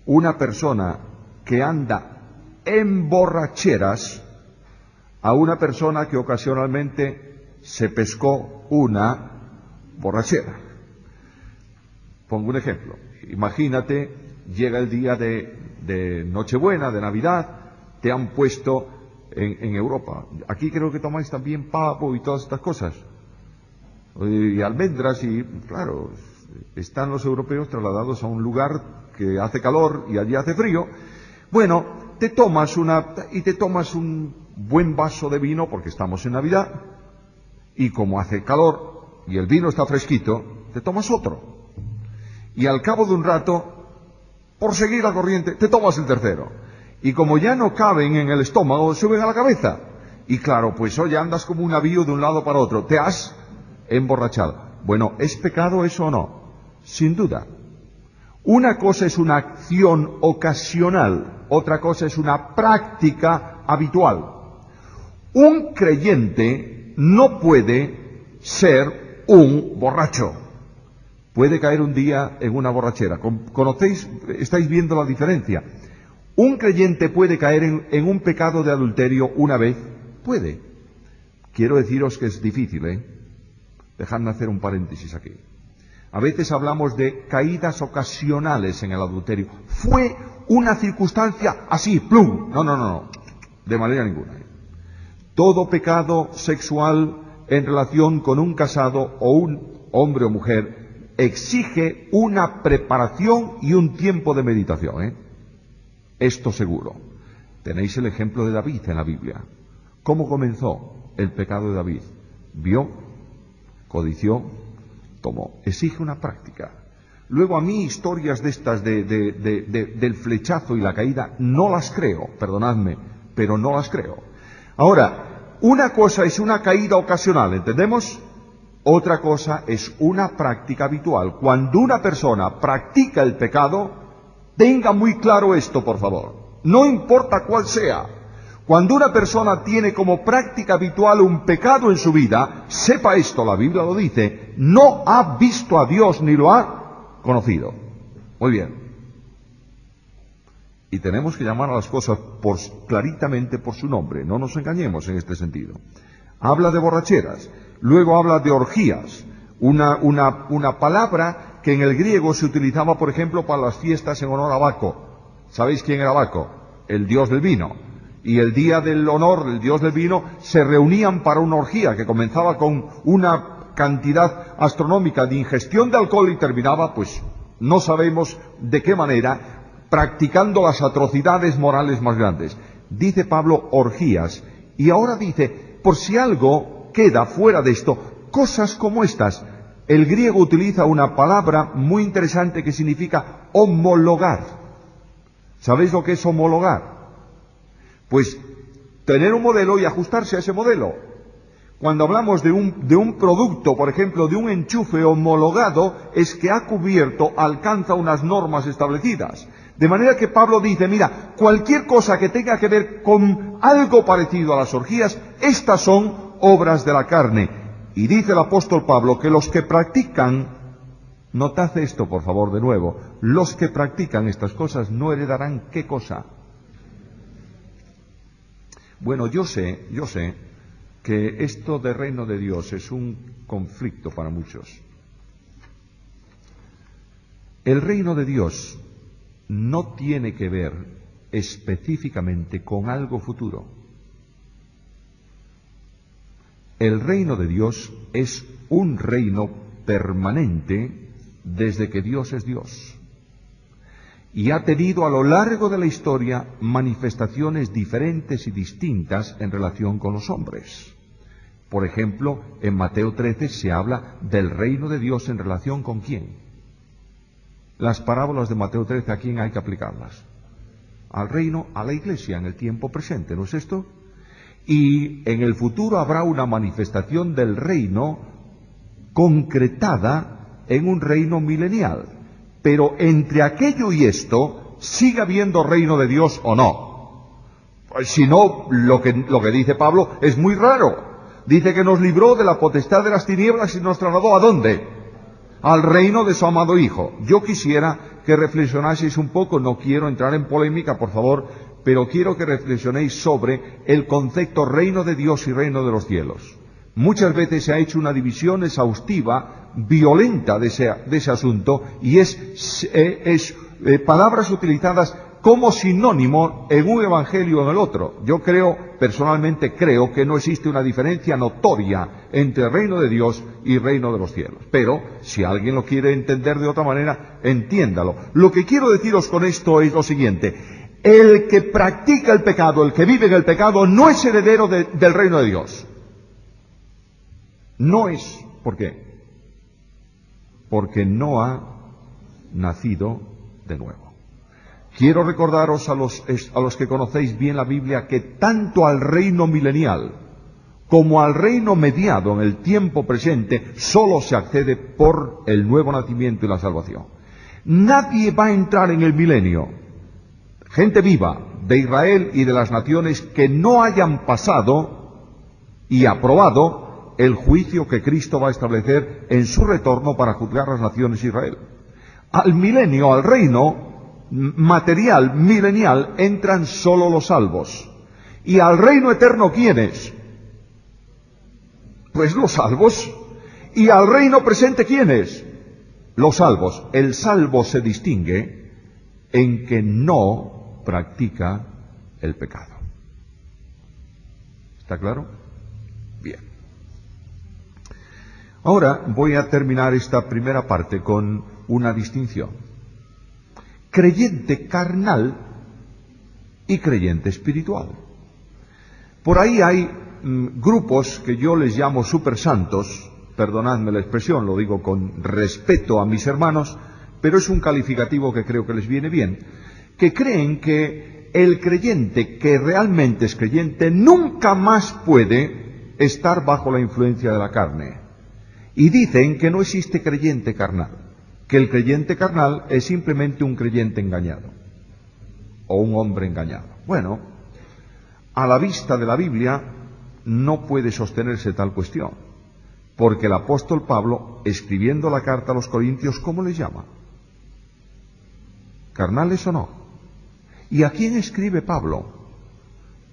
una persona que anda en borracheras a una persona que ocasionalmente se pescó una borrachera. Pongo un ejemplo. Imagínate, llega el día de Nochebuena, de Navidad, te han puesto en Europa. Aquí creo que tomáis también pavo y todas estas cosas. Y almendras y, claro, están los europeos trasladados a un lugar que hace calor y allí hace frío. Bueno, te tomas un buen vaso de vino porque estamos en Navidad y como hace calor y el vino está fresquito, te tomas otro. Y al cabo de un rato, por seguir la corriente, te tomas el tercero. Y como ya no caben en el estómago, suben a la cabeza. Y claro, pues hoy andas como un navío de un lado para otro. Te has emborrachado. Bueno, ¿es pecado eso o no? Sin duda. Una cosa es una acción ocasional, otra cosa es una práctica habitual. Un creyente no puede ser un borracho. Puede caer un día en una borrachera. ¿Conocéis? ¿Estáis viendo la diferencia? ¿Un creyente puede caer en un pecado de adulterio una vez? Puede. Quiero deciros que es difícil, Dejadme hacer un paréntesis aquí. A veces hablamos de caídas ocasionales en el adulterio. Fue una circunstancia así, plum. No. De manera ninguna. Todo pecado sexual en relación con un casado o un hombre o mujer exige una preparación y un tiempo de meditación, Esto seguro. Tenéis el ejemplo de David en la Biblia. ¿Cómo comenzó el pecado de David? Vio, codició, tomó. Exige una práctica. Luego a mí historias de estas del flechazo y la caída no las creo, perdonadme, pero no las creo. Ahora, una cosa es una caída ocasional, ¿entendemos? Otra cosa es una práctica habitual. Cuando una persona practica el pecado, tenga muy claro esto, por favor. No importa cuál sea. Cuando una persona tiene como práctica habitual un pecado en su vida, sepa esto, la Biblia lo dice, no ha visto a Dios ni lo ha conocido. Muy bien. Y tenemos que llamar a las cosas claritamente por su nombre, no nos engañemos en este sentido. Habla de borracheras, luego habla de orgías, una palabra que en el griego se utilizaba, por ejemplo, para las fiestas en honor a Baco. ¿Sabéis quién era Baco? El dios del vino. Y el día del honor del dios del vino se reunían para una orgía que comenzaba con una cantidad astronómica de ingestión de alcohol y terminaba, pues, no sabemos de qué manera, practicando las atrocidades morales más grandes. Dice Pablo orgías, y ahora dice, por si algo queda fuera de esto, cosas como estas. El griego utiliza una palabra muy interesante que significa homologar. ¿Sabéis lo que es homologar? Pues tener un modelo y ajustarse a ese modelo. Cuando hablamos de un producto, por ejemplo, de un enchufe homologado, es que ha cubierto, alcanza unas normas establecidas. De manera que Pablo dice, mira, cualquier cosa que tenga que ver con algo parecido a las orgías, estas son obras de la carne. Y dice el apóstol Pablo que los que practican, notad esto por favor de nuevo, los que practican estas cosas no heredarán ¿qué cosa? Bueno, yo sé que esto del reino de Dios es un conflicto para muchos. El reino de Dios no tiene que ver específicamente con algo futuro. El reino de Dios es un reino permanente desde que Dios es Dios. Y ha tenido a lo largo de la historia manifestaciones diferentes y distintas en relación con los hombres. Por ejemplo, en Mateo 13 se habla del reino de Dios en relación con quién. Las parábolas de Mateo 13, ¿a quién hay que aplicarlas? Al reino, a la iglesia en el tiempo presente, ¿no es esto? Y en el futuro habrá una manifestación del reino concretada en un reino milenial. Pero entre aquello y esto, ¿sigue habiendo reino de Dios o no? Pues si no, lo que dice Pablo es muy raro. Dice que nos libró de la potestad de las tinieblas y nos trasladó ¿a dónde? Al reino de su amado Hijo. Yo quisiera que reflexionaseis un poco, no quiero entrar en polémica, por favor, pero quiero que reflexionéis sobre el concepto reino de Dios y reino de los cielos. Muchas veces se ha hecho una división exhaustiva, violenta de ese asunto, y es palabras utilizadas como sinónimo en un evangelio o en el otro. Yo personalmente creo que no existe una diferencia notoria entre el reino de Dios y el reino de los cielos. Pero, si alguien lo quiere entender de otra manera, entiéndalo. Lo que quiero deciros con esto es lo siguiente: el que practica el pecado, el que vive en el pecado, no es heredero del reino de Dios. No es. ¿Por qué? Porque no ha nacido de nuevo. Quiero recordaros a los que conocéis bien la Biblia que tanto al reino milenial como al reino mediado en el tiempo presente solo se accede por el nuevo nacimiento y la salvación. Nadie va a entrar en el milenio, gente viva de Israel y de las naciones, que no hayan pasado y aprobado el juicio que Cristo va a establecer en su retorno para juzgar las naciones de Israel. Al milenio, al reino material, milenial, entran solo los salvos. ¿Y al reino eterno quiénes? Pues los salvos. ¿Y al reino presente quiénes? Los salvos. El salvo se distingue en que no practica el pecado. ¿Está claro? Bien. Ahora voy a terminar esta primera parte con una distinción: creyente carnal y creyente espiritual. Por ahí hay grupos que yo les llamo supersantos, perdonadme la expresión, lo digo con respeto a mis hermanos, pero es un calificativo que creo que les viene bien, que creen que el creyente que realmente es creyente nunca más puede estar bajo la influencia de la carne. Y dicen que no existe creyente carnal, que el creyente carnal es simplemente un creyente engañado, o un hombre engañado. Bueno, a la vista de la Biblia no puede sostenerse tal cuestión, porque el apóstol Pablo, escribiendo la carta a los Corintios, ¿cómo les llama? ¿Carnales o no? ¿Y a quién escribe Pablo?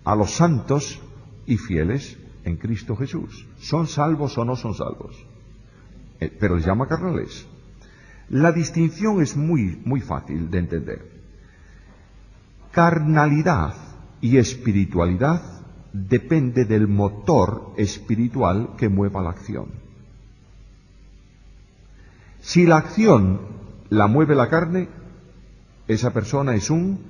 A los santos y fieles en Cristo Jesús. ¿Son salvos o no son salvos? Pero les llama carnales. La distinción es muy fácil de entender. Carnalidad y espiritualidad depende del motor espiritual que mueva la acción. Si la acción la mueve la carne, esa persona es un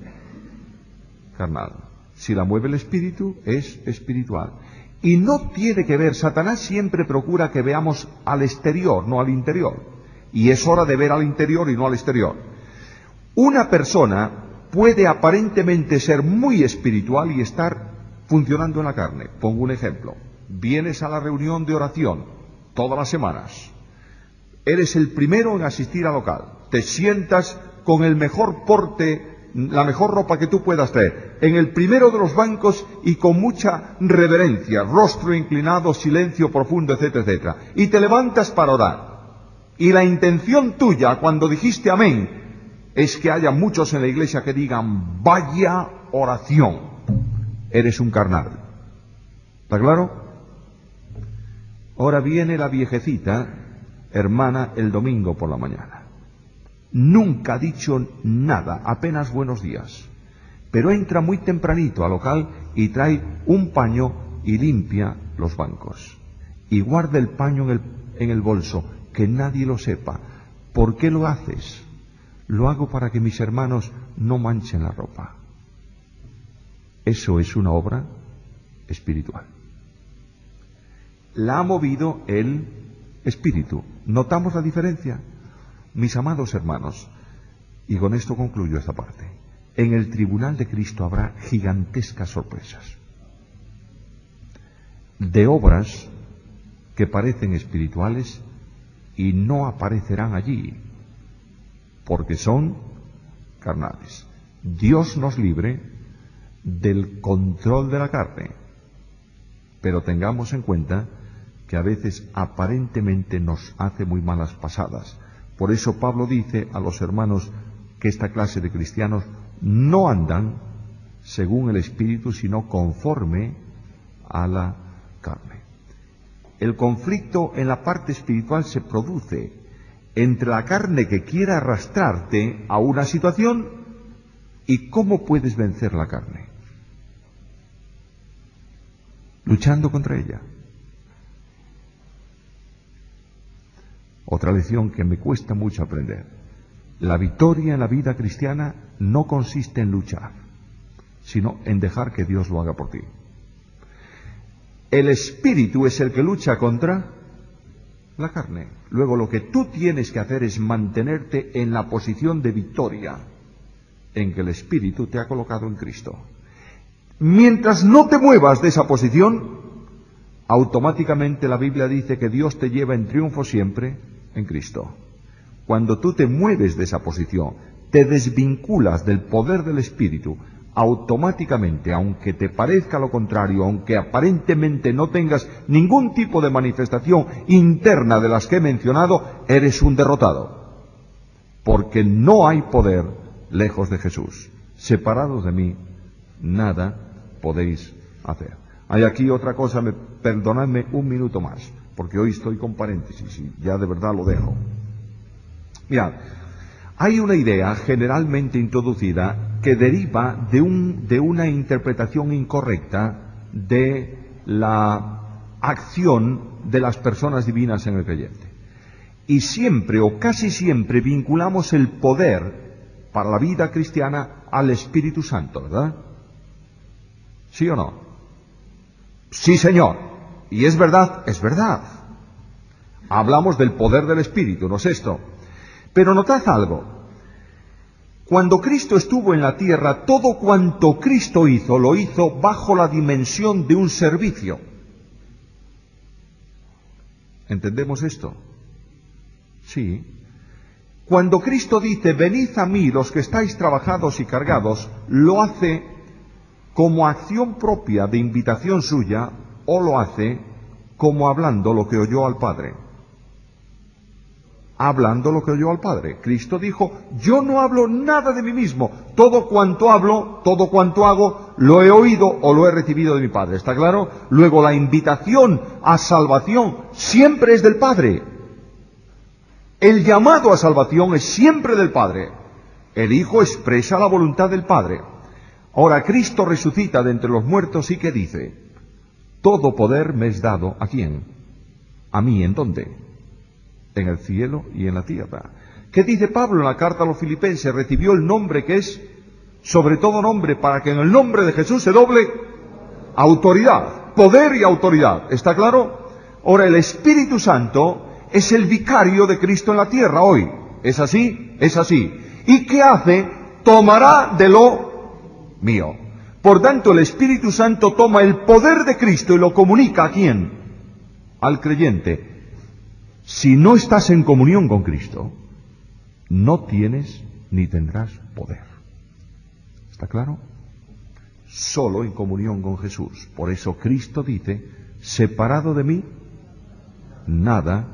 carnal. Si la mueve el espíritu, es espiritual. Y no tiene que ver, Satanás siempre procura que veamos al exterior, no al interior. Y es hora de ver al interior y no al exterior. Una persona puede aparentemente ser muy espiritual y estar funcionando en la carne. Pongo un ejemplo. Vienes a la reunión de oración todas las semanas. Eres el primero en asistir al local. Te sientas con el mejor porte, la mejor ropa que tú puedas traer, en el primero de los bancos y con mucha reverencia, rostro inclinado, silencio profundo, etcétera, etcétera. Y te levantas para orar. Y la intención tuya, cuando dijiste amén, es que haya muchos en la iglesia que digan, vaya oración. Eres un carnal. ¿Está claro? Ahora viene la viejecita, hermana, el domingo por la mañana. Nunca ha dicho nada, apenas buenos días. Pero entra muy tempranito al local y trae un paño y limpia los bancos. Y guarda el paño en el bolso, que nadie lo sepa. ¿Por qué lo haces? Lo hago para que mis hermanos no manchen la ropa. Eso es una obra espiritual. La ha movido el espíritu. ¿Notamos la diferencia? Mis amados hermanos, y con esto concluyo esta parte, en el tribunal de Cristo habrá gigantescas sorpresas de obras que parecen espirituales y no aparecerán allí, porque son carnales. Dios nos libre del control de la carne, pero tengamos en cuenta que a veces aparentemente nos hace muy malas pasadas. Por eso Pablo dice a los hermanos que esta clase de cristianos no andan según el Espíritu, sino conforme a la carne. El conflicto en la parte espiritual se produce entre la carne que quiere arrastrarte a una situación ¿Y cómo puedes vencer la carne? Luchando contra ella. Otra lección que me cuesta mucho aprender. La victoria en la vida cristiana no consiste en luchar, sino en dejar que Dios lo haga por ti. El espíritu es el que lucha contra la carne. Luego lo que tú tienes que hacer es mantenerte en la posición de victoria en que el espíritu te ha colocado en Cristo. Mientras no te muevas de esa posición, automáticamente la Biblia dice que Dios te lleva en triunfo siempre en Cristo. Cuando tú te mueves de esa posición, te desvinculas del poder del espíritu, automáticamente, aunque te parezca lo contrario, aunque aparentemente no tengas ningún tipo de manifestación interna de las que he mencionado, eres un derrotado. Porque no hay poder lejos de Jesús. Separados de mí, nada podéis hacer. Hay aquí otra cosa, perdonadme un minuto más, porque hoy estoy con paréntesis y ya de verdad lo dejo. Mirad, hay una idea generalmente introducida que deriva de una interpretación incorrecta de la acción de las personas divinas en el creyente. Y siempre o casi siempre vinculamos el poder para la vida cristiana al Espíritu Santo, ¿verdad? ¿Sí o no? Sí, Señor. Y es verdad, es verdad. Hablamos del poder del Espíritu, ¿no es esto? Pero notad algo. Cuando Cristo estuvo en la tierra, todo cuanto Cristo hizo, lo hizo bajo la dimensión de un servicio. ¿Entendemos esto? Sí. Cuando Cristo dice, venid a mí los que estáis trabajados y cargados, lo hace como acción propia de invitación suya, o lo hace como hablando lo que oyó al Padre. Hablando lo que oyó al Padre. Cristo dijo, yo no hablo nada de mí mismo, todo cuanto hablo, todo cuanto hago, lo he oído o lo he recibido de mi Padre. ¿Está claro? Luego la invitación a salvación siempre es del Padre. El llamado a salvación es siempre del Padre. El Hijo expresa la voluntad del Padre. Ahora Cristo resucita de entre los muertos y ¿qué dice? Todo poder me es dado, ¿a quién? ¿A mí en dónde? En el cielo y en la tierra. ¿Qué dice Pablo en la carta a los Filipenses? Recibió el nombre que es sobre todo nombre, para que en el nombre de Jesús se doble autoridad, poder y autoridad. ¿Está claro? Ahora el Espíritu Santo es el vicario de Cristo en la tierra hoy. ¿Es así? Es así. ¿Y qué hace? Tomará de lo mío. Por tanto, el Espíritu Santo toma el poder de Cristo y lo comunica ¿a quién? Al creyente. Si no estás en comunión con Cristo, no tienes ni tendrás poder. ¿Está claro? Solo en comunión con Jesús. Por eso Cristo dice, separado de mí, nada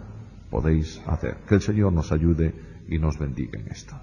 podéis hacer. Que el Señor nos ayude y nos bendiga en esto.